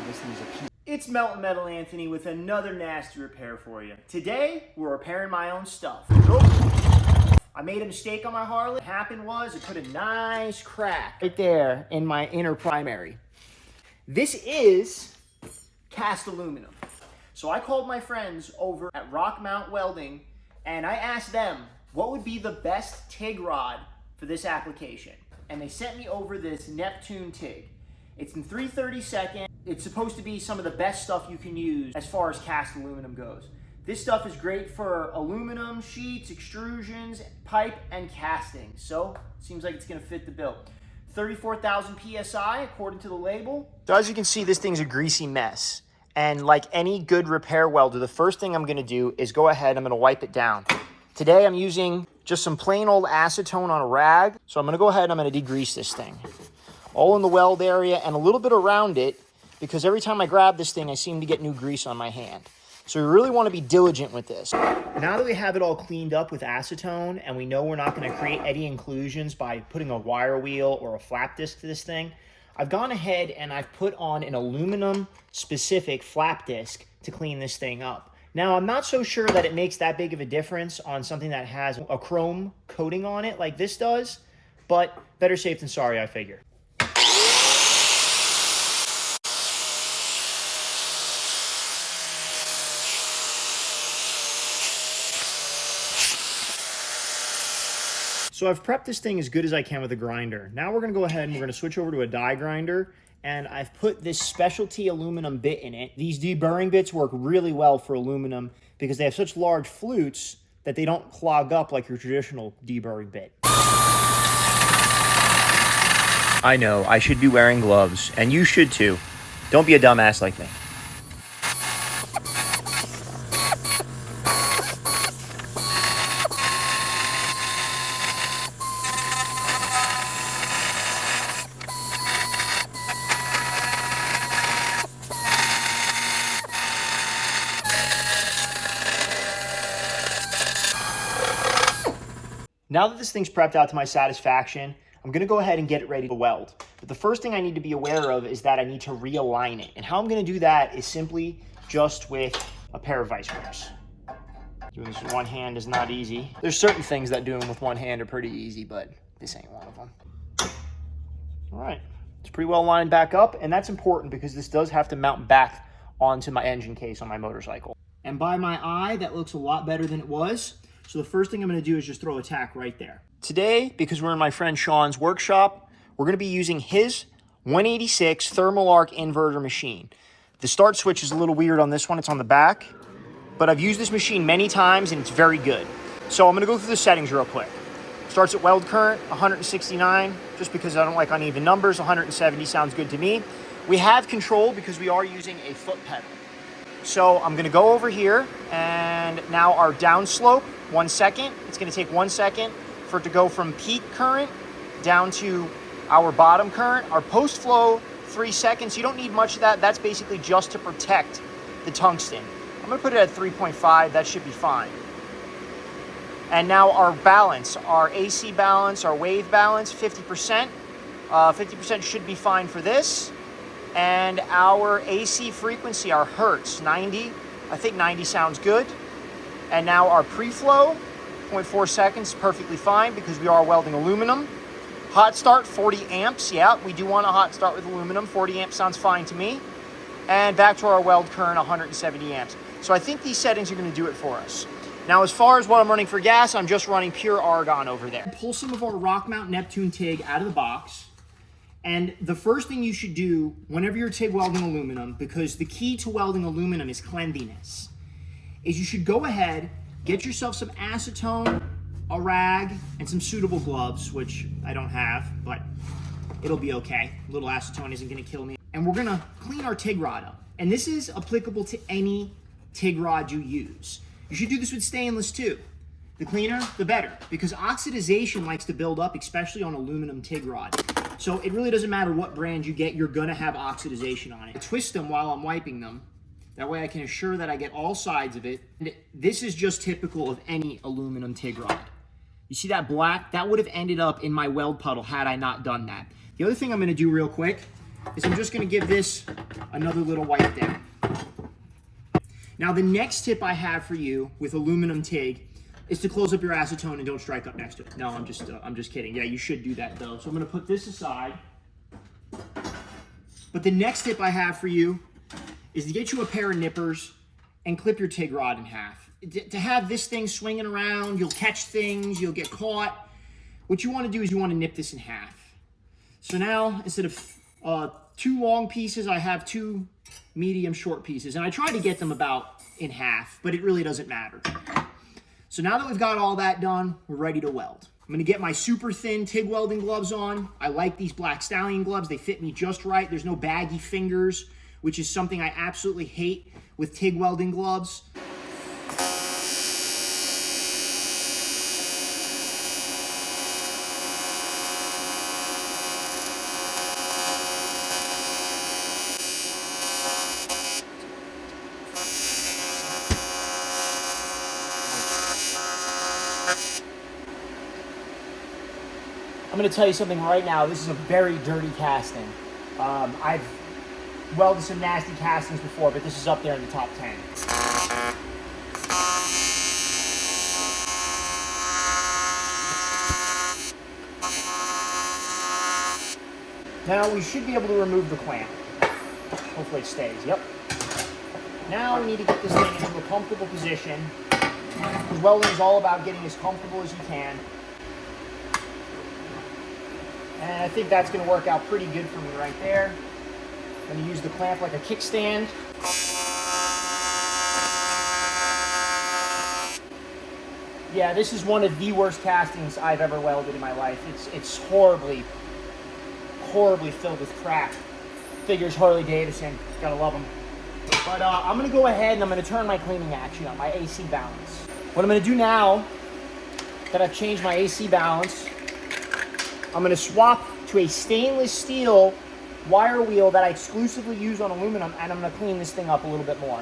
this thing's a piece. It's Melting Metal Anthony with another nasty repair for you. Today, we're repairing my own stuff. I made a mistake on my Harley. What happened was, it put a nice crack right there in my inner primary. This is cast aluminum. So I called my friends over at Rockmount Welding, and I asked them what would be the best TIG rod for this application. And they sent me over this Neptune TIG. It's in 3/32. It's supposed to be some of the best stuff you can use as far as cast aluminum goes. This stuff is great for aluminum sheets, extrusions, pipe, and casting. So, seems like it's gonna fit the bill. 34,000 PSI according to the label. So as you can see, this thing's a greasy mess. And like any good repair welder, the first thing I'm gonna do is go ahead, I'm gonna wipe it down. Today I'm using just some plain old acetone on a rag. So I'm gonna go ahead and I'm gonna degrease this thing. All in the weld area and a little bit around it, because every time I grab this thing, I seem to get new grease on my hand. So we really want to be diligent with this. Now that we have it all cleaned up with acetone and we know we're not going to create any inclusions by putting a wire wheel or a flap disc to this thing, I've gone ahead and I've put on an aluminum specific flap disc to clean this thing up. Now, I'm not so sure that it makes that big of a difference on something that has a chrome coating on it like this does, but better safe than sorry, I figure. So I've prepped this thing as good as I can with a grinder. Now we're gonna go ahead and we're gonna switch over to a die grinder, and I've put this specialty aluminum bit in it. These deburring bits work really well for aluminum because they have such large flutes that they don't clog up like your traditional deburring bit. I know, I should be wearing gloves, and you should too. Don't be a dumbass like me. Now that this thing's prepped out to my satisfaction, I'm gonna go ahead and get it ready to weld. But the first thing I need to be aware of is that I need to realign it. And how I'm gonna do that is simply just with a pair of vice grips. Doing this with one hand is not easy. There's certain things that doing with one hand are pretty easy, but this ain't one of them. All right, it's pretty well lined back up, and that's important because this does have to mount back onto my engine case on my motorcycle. And by my eye, that looks a lot better than it was. So the first thing I'm going to do is just throw a tack right there. Today, because we're in my friend Sean's workshop, we're going to be using his 186 thermal arc inverter machine. The start switch is a little weird on this one. It's on the back, but I've used this machine many times and it's very good. So I'm going to go through the settings real quick. Starts at weld current, 169, just because I don't like uneven numbers. 170 sounds good to me. We have control because we are using a foot pedal. So I'm going to go over here, and now our downslope, 1 second. It's going to take 1 second for it to go from peak current down to our bottom current. Our post flow, 3 seconds. You don't need much of that. That's basically just to protect the tungsten. I'm going to put it at 3.5. That should be fine. And now our balance, our AC balance, our wave balance, 50%. 50% should be fine for this. And our AC frequency, our hertz, 90. I think 90 sounds good. And now our pre-flow, 0.4 seconds, perfectly fine because we are welding aluminum. Hot start, 40 amps. Yeah, we do want a hot start with aluminum. 40 amps sounds fine to me. And back to our weld current, 170 amps. So I think these settings are going to do it for us. Now, as far as what I'm running for gas, I'm just running pure argon over there. Pull some of our Rockmount Neptune TIG out of the box. And the first thing you should do whenever you're TIG welding aluminum, because the key to welding aluminum is cleanliness, is you should go ahead, get yourself some acetone, a rag, and some suitable gloves, which I don't have, but it'll be okay. A little acetone isn't gonna kill me. And we're gonna clean our TIG rod up. And this is applicable to any TIG rod you use. You should do this with stainless too. The cleaner, the better, because oxidization likes to build up, especially on aluminum TIG rod. So it really doesn't matter what brand you get, you're gonna have oxidization on it. I twist them while I'm wiping them. That way I can assure that I get all sides of it. And this is just typical of any aluminum TIG rod. You see that black? That would have ended up in my weld puddle had I not done that. The other thing I'm gonna do real quick is I'm just gonna give this another little wipe down. Now the next tip I have for you with aluminum TIG is to close up your acetone and don't strike up next to it. No, I'm just kidding. Yeah, you should do that though. So I'm gonna put this aside. But the next tip I have for you is to get you a pair of nippers and clip your TIG rod in half. To have this thing swinging around, you'll catch things, you'll get caught. What you wanna do is you wanna nip this in half. So now, instead of 2 long pieces, I have 2 medium short pieces. And I try to get them about in half, but it really doesn't matter. So now that we've got all that done, we're ready to weld. I'm gonna get my super thin TIG welding gloves on. I like these Black Stallion gloves. They fit me just right. There's no baggy fingers, which is something I absolutely hate with TIG welding gloves. I'm going to tell you something right now. This is a very dirty casting. I've welded some nasty castings before, but this is up there in the top 10. Now we should be able to remove the clamp. Hopefully it stays. Yep. Now we need to get this thing into a comfortable position, because welding is all about getting as comfortable as you can. And I think that's going to work out pretty good for me right there. I'm going to use the clamp like a kickstand. Yeah, this is one of the worst castings I've ever welded in my life. It's horribly filled with crap. Figures Harley Davidson, gotta love them. But I'm going to go ahead and I'm going to turn my cleaning action on, my AC balance. What I'm going to do now that I've changed my AC balance, I'm going to swap to a stainless steel wire wheel that I exclusively use on aluminum, and I'm going to clean this thing up a little bit more.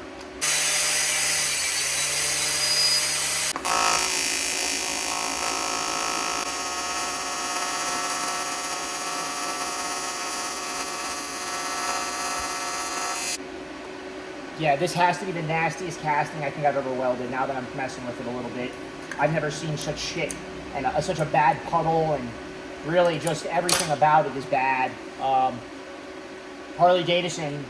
Yeah, this has to be the nastiest casting I think I've ever welded now that I'm messing with it a little bit. I've never seen such shit and such a bad puddle, and really just everything about it is bad. Harley Davidson,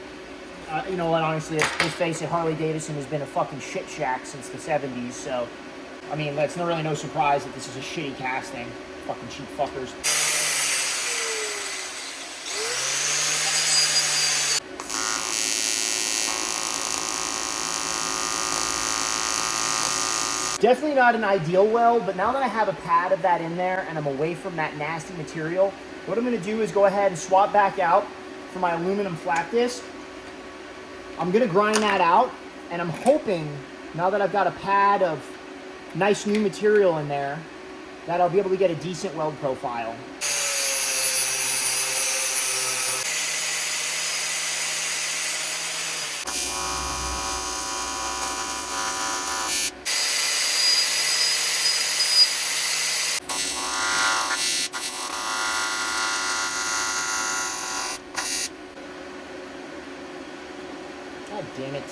you know what, honestly, let's face it, Harley Davidson has been a fucking shit shack since the 70s, so, I mean, it's really no surprise that this is a shitty casting. Fucking cheap fuckers. Definitely not an ideal weld, but now that I have a pad of that in there and I'm away from that nasty material, what I'm going to do is go ahead and swap back out for my aluminum flat disc. I'm going to grind that out, and I'm hoping, now that I've got a pad of nice new material in there, that I'll be able to get a decent weld profile. God damn it.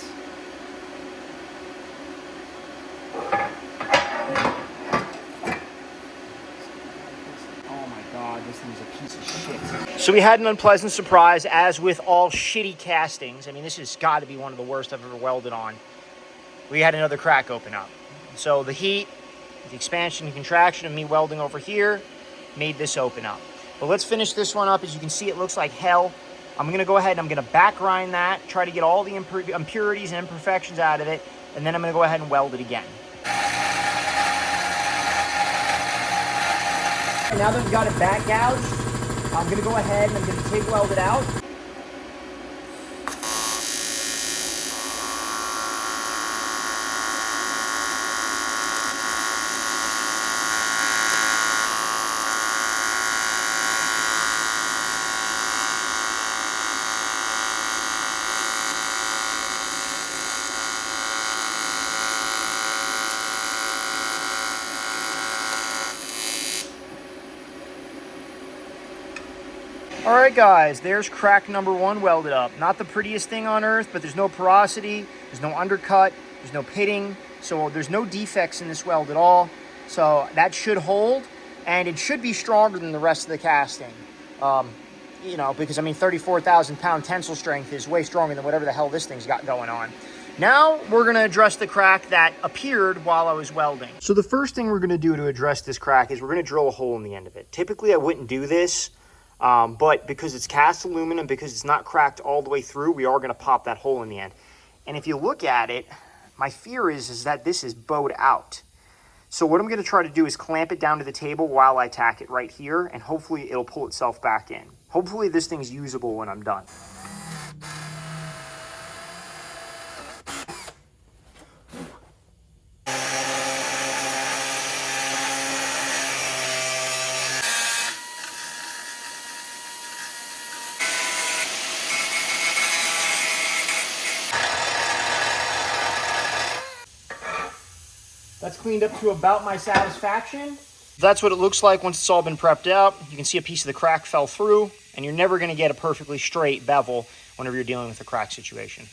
Oh my God, this thing's a piece of shit. So we had an unpleasant surprise, as with all shitty castings. I mean, this has got to be one of the worst I've ever welded on. We had another crack open up. So the heat, the expansion and contraction of me welding over here made this open up. But let's finish this one up. As you can see, it looks like hell. I'm going to go ahead and I'm going to back grind that, try to get all the impurities and imperfections out of it, and then I'm going to go ahead and weld it again. Now that we've got it back gouged, I'm going to go ahead and I'm going to TIG weld it out. All right, guys, there's crack number 1 welded up. Not the prettiest thing on earth, but there's no porosity, there's no undercut, there's no pitting, so there's no defects in this weld at all. So that should hold, and it should be stronger than the rest of the casting. You know, because I mean, 34,000 pound tensile strength is way stronger than whatever the hell this thing's got going on. Now we're gonna address the crack that appeared while I was welding. So the first thing we're gonna do to address this crack is we're gonna drill a hole in the end of it. Typically I wouldn't do this, but because it's cast aluminum, because it's not cracked all the way through, we are gonna pop that hole in the end. And if you look at it, my fear is that this is bowed out. So what I'm gonna try to do is clamp it down to the table while I tack it right here, and hopefully it'll pull itself back in. Hopefully this thing's usable when I'm done. That's cleaned up to about my satisfaction. That's what it looks like once it's all been prepped out. You can see a piece of the crack fell through, and you're never gonna get a perfectly straight bevel whenever you're dealing with a crack situation.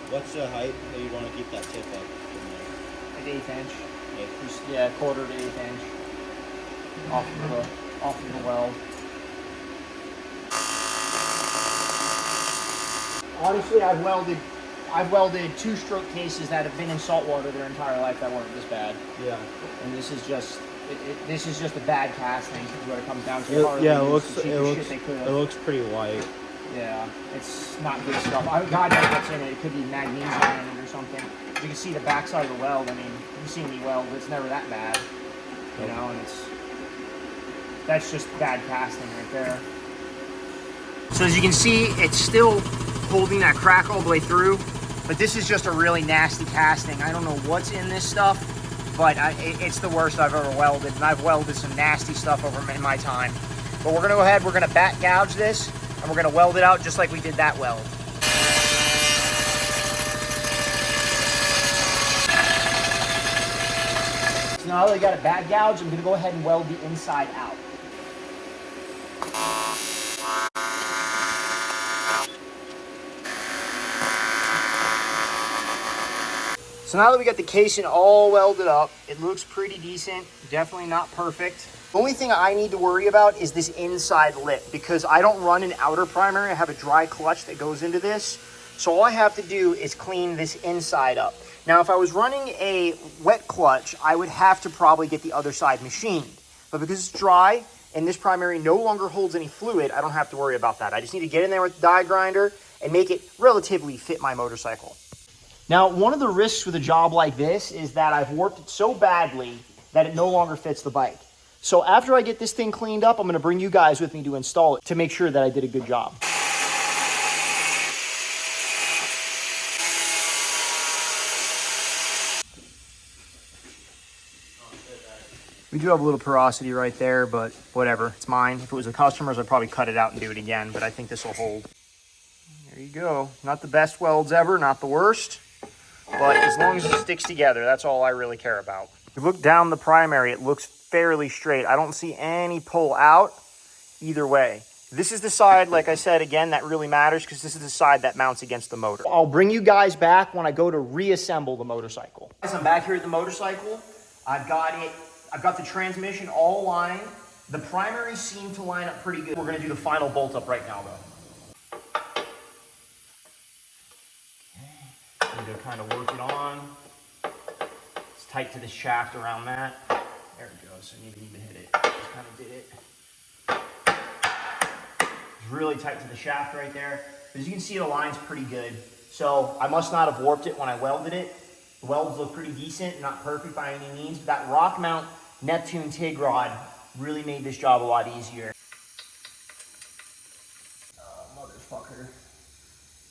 What's the height that you want to keep that tip up? Like 1/8 inch. Yeah, 1/4 to 1/8 inch. Off of the weld. Honestly, I've welded 2-stroke cases that have been in salt water their entire life that weren't this bad. Yeah. And this is just a bad casting is what it comes down to. Yeah, it looks pretty white. Yeah, it's not good stuff. God knows what's in it. It could be magnesium in it or something. You can see the backside of the weld. I mean, you've seen me weld. It's never that bad, you know. And that's just bad casting right there. So as you can see, it's still holding that crack all the way through, but this is just a really nasty casting. I don't know what's in this stuff, but it's the worst I've ever welded, and I've welded some nasty stuff over in my time. But we're gonna go ahead, we're gonna back gouge this, and we're gonna weld it out just like we did that weld. So now that I got it back gouged, I'm gonna go ahead and weld the inside out. So now that we got the casing all welded up, it looks pretty decent, definitely not perfect. The only thing I need to worry about is this inside lip, because I don't run an outer primary. I have a dry clutch that goes into this. So all I have to do is clean this inside up. Now, if I was running a wet clutch, I would have to probably get the other side machined. But because it's dry and this primary no longer holds any fluid, I don't have to worry about that. I just need to get in there with the die grinder and make it relatively fit my motorcycle. Now, one of the risks with a job like this is that I've warped it so badly that it no longer fits the bike. So after I get this thing cleaned up, I'm gonna bring you guys with me to install it to make sure that I did a good job. We do have a little porosity right there, but whatever, it's mine. If it was the customer's, I'd probably cut it out and do it again, but I think this will hold. There you go. Not the best welds ever, not the worst. But as long as it sticks together, that's all I really care about. If you look down the primary, it looks fairly straight. I don't see any pull out either way. This is the side, like I said, again, that really matters because this is the side that mounts against the motor. I'll bring you guys back when I go to reassemble the motorcycle. Guys, I'm back here at the motorcycle. I've got the transmission all aligned. The primaries seem to line up pretty good. We're gonna do the final bolt up right now, though. I'm gonna kind of work it on. It's tight to the shaft around that. There it goes. I didn't even hit it. Just kind of did it. It's really tight to the shaft right there. But as you can see, it aligns pretty good. So I must not have warped it when I welded it. The welds look pretty decent, not perfect by any means, but that Rockmount Neptune TIG rod really made this job a lot easier. Oh, motherfucker.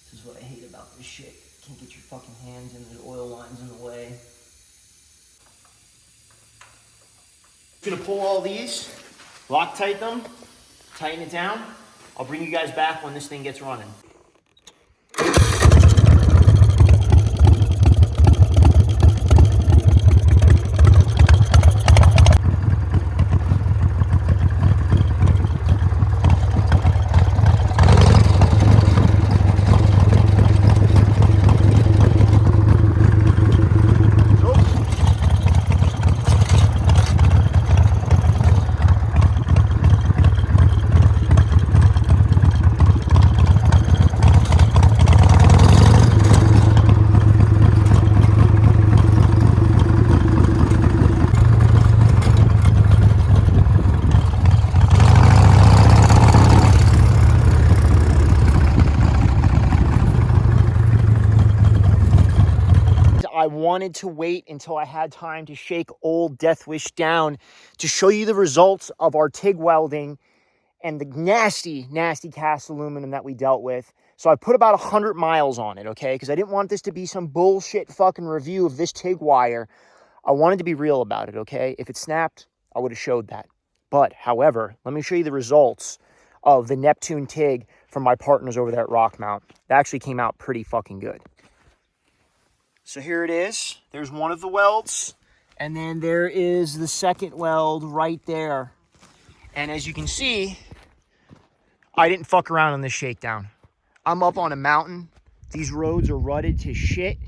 This is what I hate about this shit. Can't get your fucking hands in the oil lines in the way. I'm gonna pull all these, Loctite them, tighten it down. I'll bring you guys back when this thing gets running. wanted to wait until I had time to shake old Death Wish down to show you the results of our TIG welding and the nasty, nasty cast aluminum that we dealt with. So I put about 100 miles on it, okay? Because I didn't want this to be some bullshit fucking review of this TIG wire. I wanted to be real about it, okay? If it snapped, I would have showed that. But, however, let me show you the results of the Neptune TIG from my partners over there at Rockmount. That actually came out pretty fucking good. So here it is. There's one of the welds. And then there is the second weld right there. And as you can see, I didn't fuck around on this shakedown. I'm up on a mountain. These roads are rutted to shit.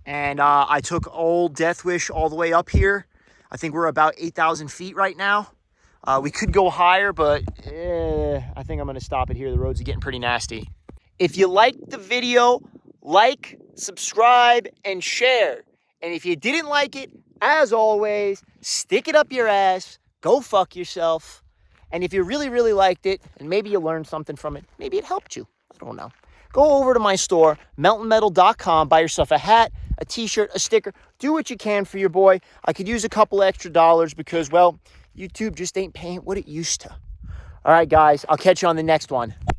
And I took old Death Wish all the way up here. I think we're about 8,000 feet right now. We could go higher, but I think I'm going to stop it here. The roads are getting pretty nasty. If you liked the video, like, subscribe, and share. And if you didn't like it, as always, stick it up your ass. Go fuck yourself. And if you really, really liked it, and maybe you learned something from it, maybe it helped you. I don't know. Go over to my store, meltonmetal.com, buy yourself a hat, a t-shirt, a sticker. Do what you can for your boy. I could use a couple extra dollars because, well, YouTube just ain't paying what it used to. All right, guys, I'll catch you on the next one.